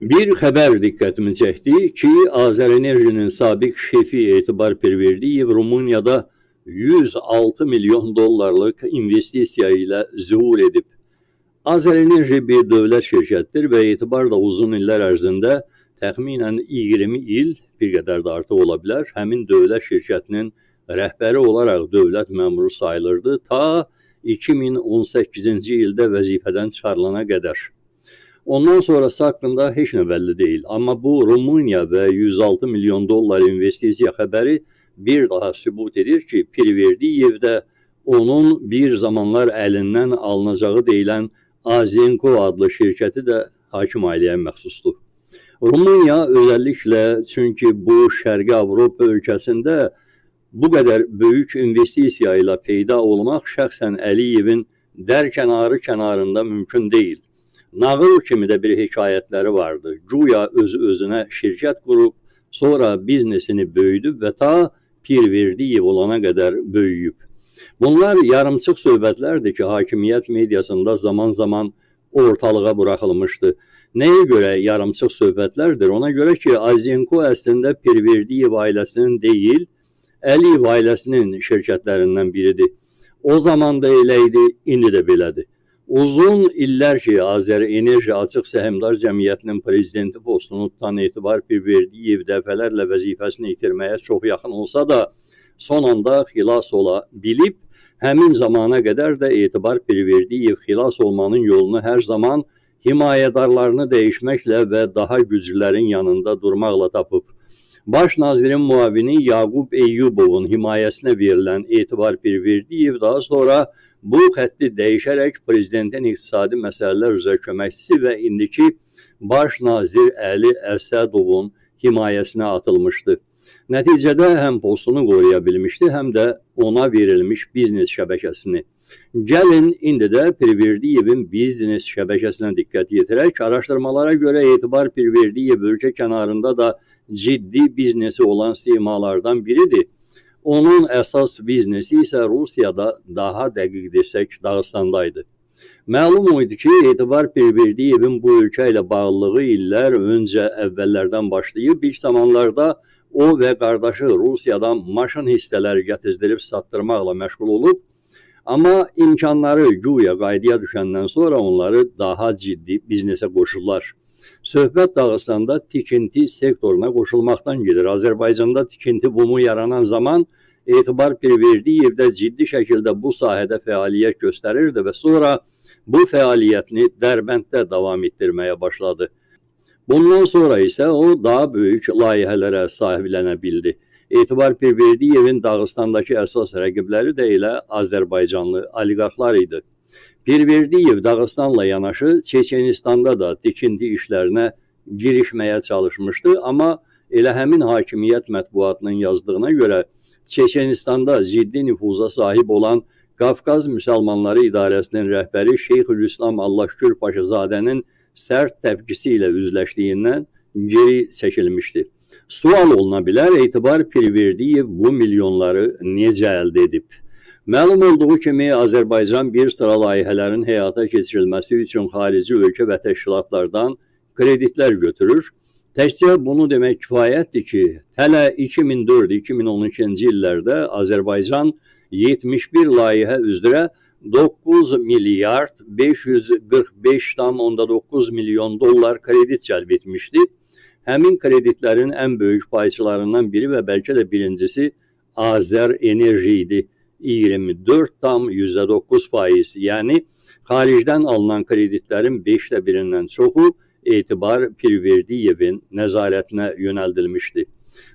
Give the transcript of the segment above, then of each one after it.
Bir xəbər diqqətimi çəkdi ki, Azərenerjinin sabiq şefi Etibar Pirverdiyev Rumuniyada 106 milyon dollarlıq investisiya ilə zühur edib. Azərenerji bir dövlət şirkətdir və Etibar da uzun illər ərzində təxminən 20 il, bir qədər də artıq ola bilər, həmin dövlət şirkətinin rəhbəri olaraq dövlət məmuru sayılırdı ta 2018-ci ildə vəzifədən çıxarılana qədər. Ondan sonrası haqqında heç nə bəlli deyil. Amma bu Rumuniya və 106 milyon dollar investisiya xəbəri bir daha sübut edir ki, Pirverdiyev də onun bir zamanlar əlindən alınacağı deyilən Azenko adlı şirkəti də hakim ailəyə məxsusdur. Rumuniya özəlliklə çünki bu Şərqi Avropa ölkəsində bu qədər böyük investisiya ilə peyda olmaq şəxsən Əliyevin dərkənarı-kənarında mümkün deyil. Nağıl kimi də bir hekayətləri vardı. Güya özü-özünə şirkət qurub, sonra biznesini böyüdüb və ta Pirverdiyev olana qədər böyüyüb. Bunlar yarımçıq söhbətlərdir ki, hakimiyyət mediasında zaman-zaman ortalığa buraxılmışdı. Nəyə görə yarımçıq söhbətlərdir? Ona görə ki, Azenko əslində Pirverdiyev ailəsinin deyil, Əliyev ailəsinin şirkətlərindən biridir. O zaman da elə idi, indi də belədir. Uzun illər ki, Azərenerji Açıq Səhmdar Cəmiyyətinin prezidenti postunu tutan Etibar Pirverdiyev dəfələrlə vəzifəsini itirməyə çox yaxın olsa da, son anda xilas ola bilib, həmin zamana qədər də Etibar Pirverdiyev xilas olmanın yolunu hər zaman himayədarlarını dəyişməklə və daha güclülərin yanında durmaqla tapıb. Baş nazirin muavini Yaqub Eyyubovun himayəsinə verilən Etibar Pirverdiyev daha sonra bu xətti dəyişərək prezidentin iqtisadi məsələlər üzrə köməkçisi və indiki baş nazir Əli Əsədovun himayəsinə atılmışdı. Nəticədə həm postunu qoruya bilmişdi, həm də ona verilmiş biznes şəbəkəsini. Gəlin indi də Pirverdiyevin biznes şəbəkəsinə diqqət yetirək. Araşdırmalara görə Etibar Pirverdiyev ölkə kənarında da ciddi biznesi olan simalardan biridir. Onun əsas biznesi isə Rusiyada, daha dəqiq desək, Dağıstandaydı. Məlum idi ki, Etibar Pirverdiyevin bu ölkə ilə bağlılığı illər öncə əvvəllərdən başlayıb, ilk zamanlarda o və qardaşı Rusiyadan maşın hissələri gətizdirib satdırmaqla məşğul olub, amma imkanları güya qaydaya düşəndən sonra onları daha ciddi biznesə qoşurlar. Söhbət Dağıstanda tikinti sektoruna qoşulmaqdan gedir. Azərbaycanda tikinti bumu yaranan zaman Etibar Pirverdiyev də ciddi şəkildə bu sahədə fəaliyyət göstərirdi və sonra bu fəaliyyətini Dərbənddə davam etdirməyə başladı. Bundan sonra isə o daha böyük layihələrə sahiblənə bildi. Etibar Pirverdiyevin Dağıstandakı əsas rəqibləri də elə Azərbaycanlı oliqarxlar idi. Pirverdiyev Dağıstanla yanaşı Çeçenistanda da tikinti işlərinə girişməyə çalışmışdı, amma elə həmin hakimiyyət mətbuatının yazdığına görə Çeçenistanda ciddi nüfuza sahib olan Qafqaz Müsəlmanları İdarəsinin rəhbəri Şeyxülislam Allahşükür Paşazadənin sərt təpkisi ilə üzləşdiyindən geri çəkilmişdi. Sual oluna bilər, Etibar Pirverdiyev bu milyonları necə əldə edib? Məlum olduğu kimi, Azərbaycan bir sıra layihələrin həyata keçirilməsi üçün xarici ölkə və təşkilatlardan kreditlər götürür. Təkcə bunu demək kifayətdir ki, hələ 2004-2012-ci illərdə Azərbaycan 71 layihə üzrə 9 milyard 545,9 milyon dollar kredit cəlb etmişdi. Həmin kreditlərin ən böyük payçılarından biri və bəlkə də birincisi Azərenerji idi. 24,9%, yəni xaricdən alınan kreditlərin 5də birindən çoxu Etibar Pirverdiyevin nəzarətinə yönəldilmişdi.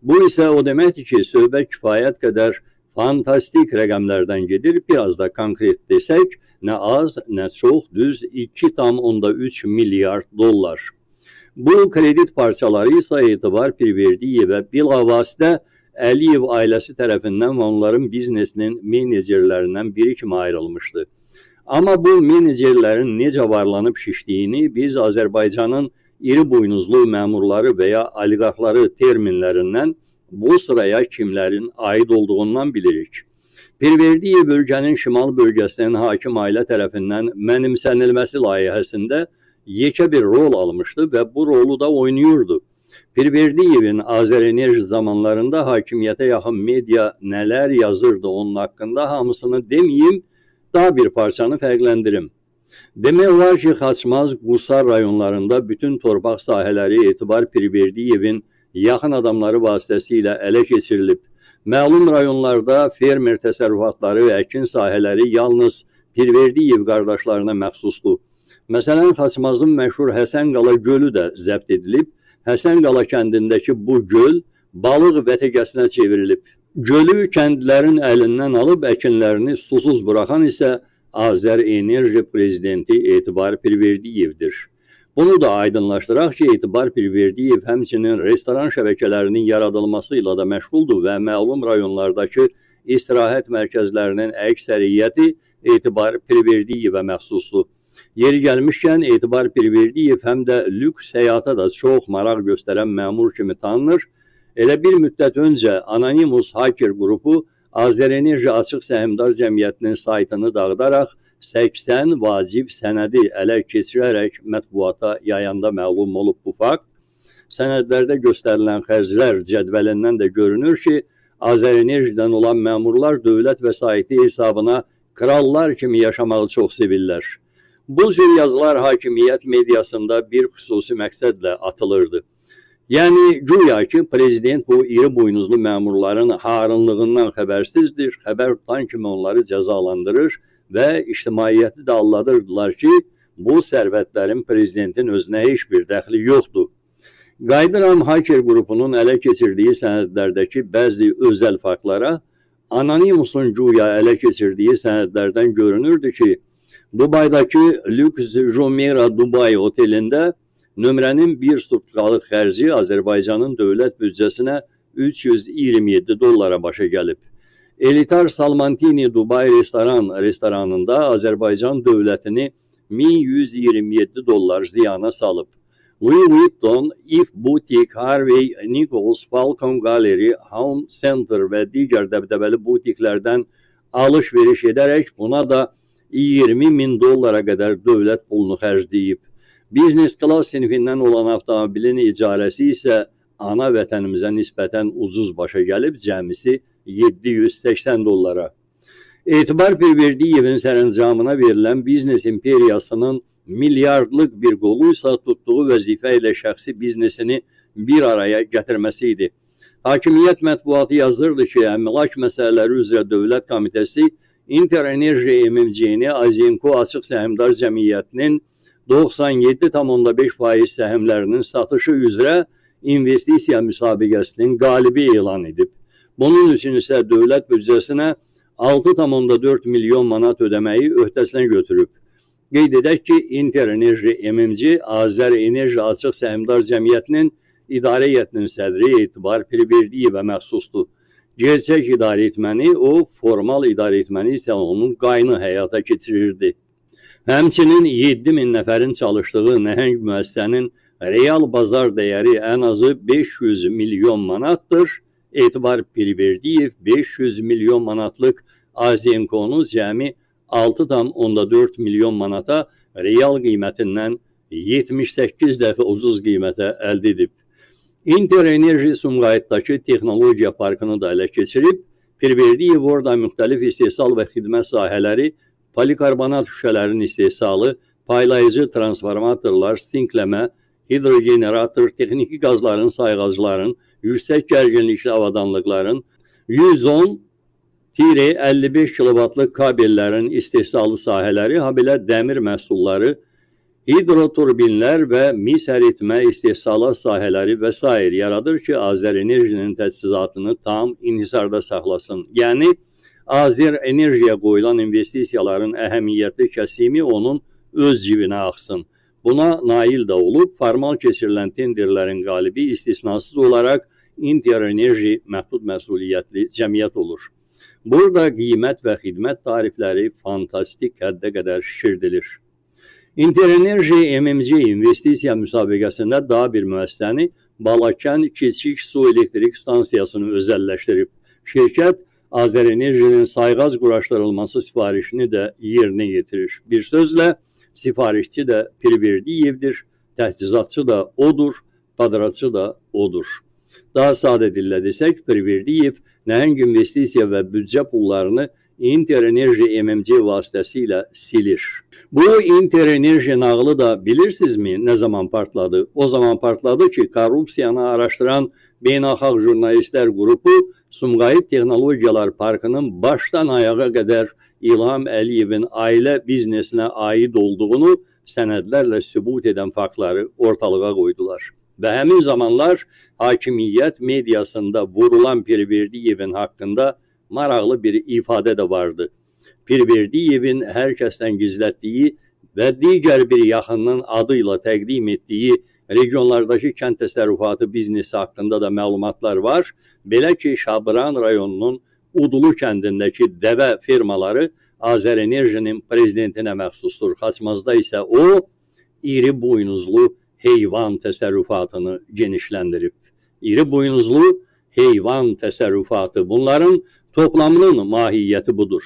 Bu isə o deməkdir ki, söhbət kifayət qədər fantastik rəqəmlərdən gedir. Biraz da konkret desək, nə az, nə çox, düz 2,3 milyard dollar. Bu kredit parçaları isə Etibar Pirverdiyevə bilavasitə Əliyev ailəsi tərəfindən və onların biznesinin menecerlərindən biri kimi ayrılmışdı. Amma bu menecerlərin necə varlanıb şişdiyini biz Azərbaycanın iri buynuzlu məmurları və ya oliqarxları terminlərindən bu sıraya kimlərin aid olduğundan bilirik. Pirverdiyev ölkənin şimal bölgəsinin hakim ailə tərəfindən mənimsənilməsi layihəsində yekə bir rol almışdı ve bu rolu da oynuyordu. Pirverdiyev'in Azərenerji zamanlarında hakimiyyətə yaxın media nələr yazırdı onun haqqında hamısını demeyeyim, daha bir parçanı fərqləndirim. Demək olar ki, Xaçmaz, Qusar rayonlarında bütün torpaq sahələri Etibar Pirverdiyev'in yaxın adamları vasitəsilə ələ keçirilib. Məlum rayonlarda fermer təsərrüfatları və əkin sahələri yalnız Pirverdiyev qardaşlarına məxsusdur. Məsələn, Xaçmazın məşhur Həsənqala gölü də zəbt edilib. Həsənqala kəndindəki bu göl balıq vətəgəsinə çevrilib. Gölü kəndlərin əlindən alıb əkinlərini susuz buraxan isə Azərenerji prezidenti Etibar Pirverdiyevdir. Bunu da aydınlaşdıraq ki, Etibar Pirverdiyev həmçinin restoran şəbəkələrinin yaradılmasıyla da məşğuldur və məlum rayonlardakı istirahət mərkəzlərinin əksəriyyəti Etibar Pirverdiyevə məxsusdur. Yeri gəlmişkən Etibar Pirverdiyev həm də lüks həyata da çox maraq göstərən məmur kimi tanınır. Elə bir müddət öncə Anonymous Hacker qrupu Azərenerji Açıq Səhmdar Cəmiyyətinin saytını dağıdaraq 80 vacib sənədi ələ keçirərək mətbuata yayanda məlum olub bu fakt. Sənədlərdə göstərilən xərclər cədvəlindən də görünür ki, Azərenerjidən olan məmurlar dövlət vəsaiti hesabına krallar kimi yaşamağı çox sevirlər. Bu cür yazılar hakimiyyət mediasında bir xüsusi məqsədlə atılırdı. Yəni, güya ki, prezident bu iri buynuzlu məmurların harınlığından xəbərsizdir, xəbər tutan kimi onları cəzalandırır və ictimaiyyəti də alladırdılar ki, bu sərvətlərin prezidentin özünə heç bir dəxli yoxdur. Qayıdıram Hacker qrupunun ələ keçirdiyi sənədlərdəki bəzi özəl faktlara. Anonymousun güya ələ keçirdiyi sənədlərdən görünürdü ki, Dubaydakı Lüks Jumeirah Dubai otelində nömrənin bir sutkalıq xərci Azərbaycanın dövlət büdcəsinə $327 başa gəlib. Elitar Salmantini Dubai restoranında Azərbaycan dövlətini $1127 ziyana salıb. Louis Vuitton, If Boutique, Harvey Nichols, Falcon Gallery, Home Center və digər dəbdəbəli butiklərdən alış-veriş edərək buna da $20.000 qədər dövlət pulunu xərcləyib. Biznes class sinifindən olan avtomobilin icarəsi isə ana vətənimizə nisbətən ucuz başa gəlib, cəmisi $780. Etibar Pirverdiyevin sərəncamına verilən biznes imperiyasının milyardlıq bir qolu isə tutduğu vəzifə ilə şəxsi biznesini bir araya gətirməsi idi. Hakimiyyət mətbuatı yazırdı ki, əmlak məsələləri üzrə Dövlət Komitəsi İnterenerji MMC-ni Azenko Açıq Səhmdar Cəmiyyətinin 97,5% səhmlərinin satışı üzrə investisiya müsabiqəsinin qalibi elan edib. Bunun üçün isə dövlət büdcəsinə 6,4 milyon manat ödəməyi öhdəsinə götürüb. Qeyd edək ki, Interenerji MMC Azərenerji Açıq Səhmdar Cəmiyyətinin idarə heyətinin sədri Etibar Pirverdiyevə məxsusdur. Gerçək idarə etməni o, formal idarə etməni isə onun qaynı həyata keçirirdi. Həmçinin 7.000 nəfərin çalışdığı nəhəng müəssisənin real bazar dəyəri ən azı 500 milyon manatdır. Etibar Pirverdiyev 500 milyon manatlıq Azenkonu cəmi 6,4 milyon manata real qiymətindən 78 dəfə ucuz qiymətə əldə edib. Interenerji Sumqayıtdakı texnologiya parkını da ələ keçirib, Pirverdiyev orada müxtəlif istehsal və xidmət sahələri, polikarbonat şüşələrinin istehsalı, paylayıcı transformatorlar, stinkləmə, hidrogenerator, texniki qazların, sayğacların, yüksək gərginlikli avadanlıqların, 110-55 kilovatlıq kabellərin istehsalı sahələri, habelə dəmir məhsulları, hidroturbinlər və mis əritmə istehsalat sahələri və s. yaradır ki, Azərenerjinin təchizatını tam inhisarda saxlasın. Yəni, Azərenerjiyə qoyulan investisiyaların əhəmiyyətli kəsimi onun öz cibinə axsın. Buna nail də olub, formal keçirilən tenderlərin qalibi istisnasız olaraq Interenerji məhdud məsuliyyətli cəmiyyət olur. Burada qiymət və xidmət tarifləri fantastik həddə qədər şişirdilir. Interenerji MMC investisiya müsabiqəsində daha bir müəssisəni Balakən Kiçik Su Elektrik Stansiyasını özəlləşdirib. Şirkət Azərenerjinin sayğac quraşdırılması sifarişini də yerinə yetirir. Bir sözlə, Sifarişçi de Pirverdiyevdir, təchizatçı da odur, padratçı da odur. Daha sadə dillə desək, Pirverdiyev nəhəng investisiya və büdcə pullarını Interenerji MMC vasitəsilə silir. Bu Interenerji nağılı da bilirsinizmi nə zaman partladı? O zaman partladı ki, korrupsiyanı araşdıran Beynəlxalq Jurnalistlər Qrupu Sumqayıt Texnologiyalar Parkının başdan ayağa qədər İlham Əliyevin ailə biznesinə aid olduğunu sənədlərlə sübut edən faktları ortalığa qoydular. Və həmin zamanlar hakimiyyət mediasında vurulan Pirverdiyevin haqqında maraqlı bir ifadə də vardı. Pirverdiyevin hər kəsdən gizlətdiyi və digər bir yaxınının adı ilə təqdim etdiyi regionlardakı kənd təsərrüfatı biznesi haqqında da məlumatlar var. Belə ki, Şabran rayonunun Udulu kəndindəki dəvə firmaları Azərenerjinin prezidentinə məxsusdur. Xaçmazda isə o, iri buynuzlu heyvan təsərrüfatını genişləndirib. İri buynuzlu heyvan təsərrüfatı, bunların toplamının mahiyyəti budur.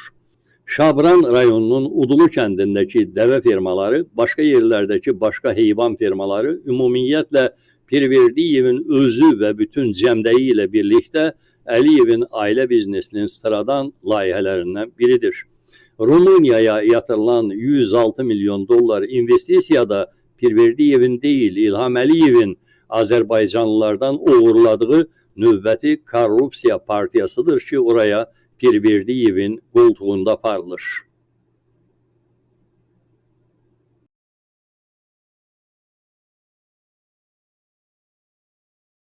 Şabran rayonunun Udulu kəndindəki dəvə firmaları, başqa yerlərdəki başqa heyvan firmaları ümumiyyətlə Pirverdiyevin özü və bütün cəmdəyi ilə birlikdə Əliyevin ailə biznesinin sıradan layihələrindən biridir. Rumuniyaya yatırılan 106 milyon dollar investisiyada Pirverdiyevin deyil, İlham Əliyevin Azərbaycanlılardan uğurladığı növbəti korrupsiya partiyasıdır ki, oraya Pirverdiyevin qoltuğunda parılır.